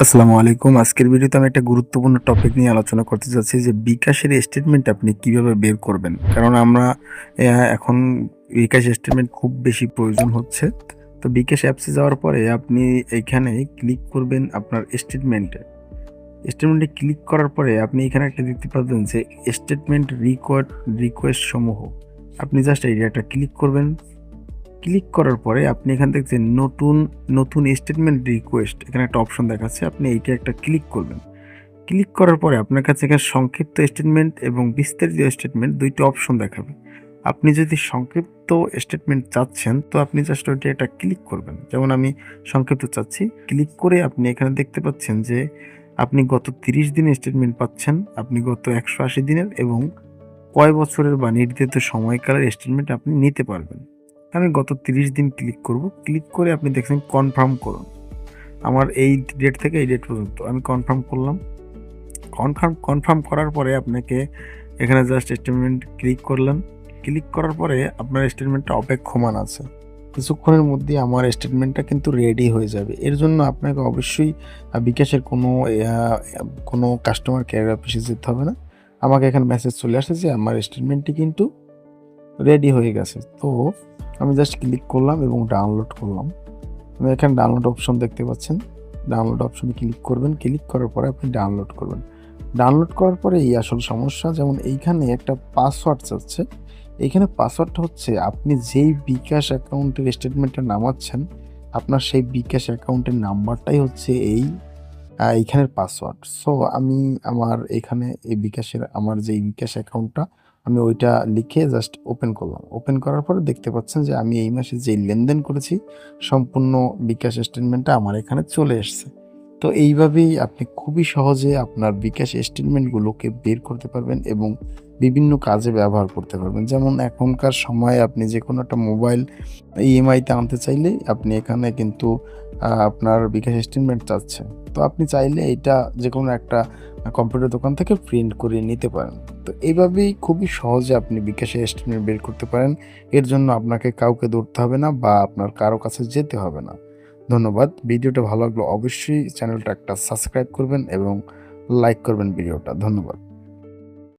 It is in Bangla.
আসসালামু আলাইকুম। আজকের ভিডিওতে আমি একটা গুরুত্বপূর্ণ টপিক নিয়ে আলোচনা করতে যাচ্ছি যে বিকাশের স্টেটমেন্ট আপনি কিভাবে বের করবেন। কারণ আমরা এখন বিকাশ স্টেটমেন্ট খুব বেশি প্রয়োজন হচ্ছে। তো বিকাশ অ্যাপসে যাওয়ার পরে আপনি এইখানে ক্লিক করবেন আপনার স্টেটমেন্টে। স্টেটমেন্টে ক্লিক করার পরে আপনি এখানে একটা দেখতে পাবেন যে স্টেটমেন্ট রিকোয়েস্ট সমূহ। আপনি জাস্ট এই একটা ক্লিক করবেন। ক্লিক করার পরে আপনি এখান থেকে যে নতুন স্টেটমেন্ট রিকোয়েস্ট এখানে একটা অপশন দেখাচ্ছে। আপনি এইটা একটা ক্লিক করবেন। ক্লিক করার পরে আপনার কাছে এখানে সংক্ষিপ্ত স্টেটমেন্ট এবং বিস্তারিত স্টেটমেন্ট ২ টি অপশন দেখাবে। আপনি যদি সংক্ষিপ্ত স্টেটমেন্ট চাচ্ছেন তো আপনি জাস্ট ওইটা একটা ক্লিক করবেন। যেমন আমি সংক্ষিপ্ত চাচ্ছি। ক্লিক করে আপনি এখানে দেখতে পাচ্ছেন যে আপনি গত ৩০ দিনের স্টেটমেন্ট পাচ্ছেন, আপনি গত ১৮০ দিনের এবং কয় বছরের বা নির্ধারিত সময়কালের স্টেটমেন্ট আপনি নিতে পারবেন। আমি গত ৩০ দিন ক্লিক করব। ক্লিক করে আপনি দেখছেন কনফার্ম করুন। আমার এই ডেট থেকে এই ডেট পর্যন্ত আমি কনফার্ম করলাম। কনফার্ম করার পরে আপনাকে এখানে জাস্ট স্টেটমেন্ট ক্লিক করলেন। ক্লিক করার পরে আপনার স্টেটমেন্টটা অপেক্ষমান আছে। কিছুক্ষণের মধ্যে আমার স্টেটমেন্টটা কিন্তু রেডি হয়ে যাবে। এর জন্য আপনাকে অবশ্যই বিকাশের কোনো কাস্টমার কেয়ার অফিসে যেতে হবে না। আমাকে এখানে মেসেজ চলে আসে যে আমার স্টেটমেন্টটি কিন্তু রেডি হয়ে গেছে। তো আমি জাস্ট ক্লিক করলাম এবং ডাউনলোড করলাম। আপনি এখানে ডাউনলোড অপশন দেখতে পাচ্ছেন। ডাউনলোড অপশনে ক্লিক করবেন। ক্লিক করার পরে আপনি ডাউনলোড করবেন। ডাউনলোড করার পরে এই আসল সমস্যা, যেমন এইখানে একটা পাসওয়ার্ড চাচ্ছে। এইখানে পাসওয়ার্ডটা হচ্ছে আপনি যেই বিকাশ অ্যাকাউন্টের স্টেটমেন্টটা নামাচ্ছেন, আপনার সেই বিকাশ অ্যাকাউন্টের নাম্বারটাই হচ্ছে এইখানের পাসওয়ার্ড। সো আমি আমার এখানে আমার যে বিকাশ অ্যাকাউন্টটা আমি ওইটা লিখে জাস্ট ওপেন করলাম। ওপেন করার পরে দেখতে পাচ্ছেন যে আমি এই মাসে যেই লেনদেন করেছি সম্পূর্ণ বিকাশ স্টেটমেন্টটা আমার এখানে চলে এসছে। তো এইভাবেই আপনি খুবই সহজে আপনার বিকাশ স্টেটমেন্টগুলোকে বের করতে পারবেন এবং বিভিন্ন কাজে ব্যবহার করতে পারবেন। যেমন এখনকার সময়ে আপনি যেকোনো একটা মোবাইল ইএমআইতে আনতে চাইলে আপনি এখানে কিন্তু আপনার বিকাশ স্টেটমেন্ট চাচ্ছে। তো আপনি চাইলে এইটা যেকোনো একটা কম্পিউটার দোকান থেকে প্রিন্ট করে নিতে পারেন। তো এইভাবেই খুবই সহজে আপনি বিকাশের স্টেটমেন্ট বের করতে পারেন। এর জন্য আপনাকে কাউকে ধরতে হবে না বা আপনার কারো কাছে যেতে হবে না। ধন্যবাদ। ভিডিওটা ভালো লাগলে অবশ্যই চ্যানেলটা একটা সাবস্ক্রাইব করবেন এবং লাইক করবেন ভিডিওটা। ধন্যবাদ।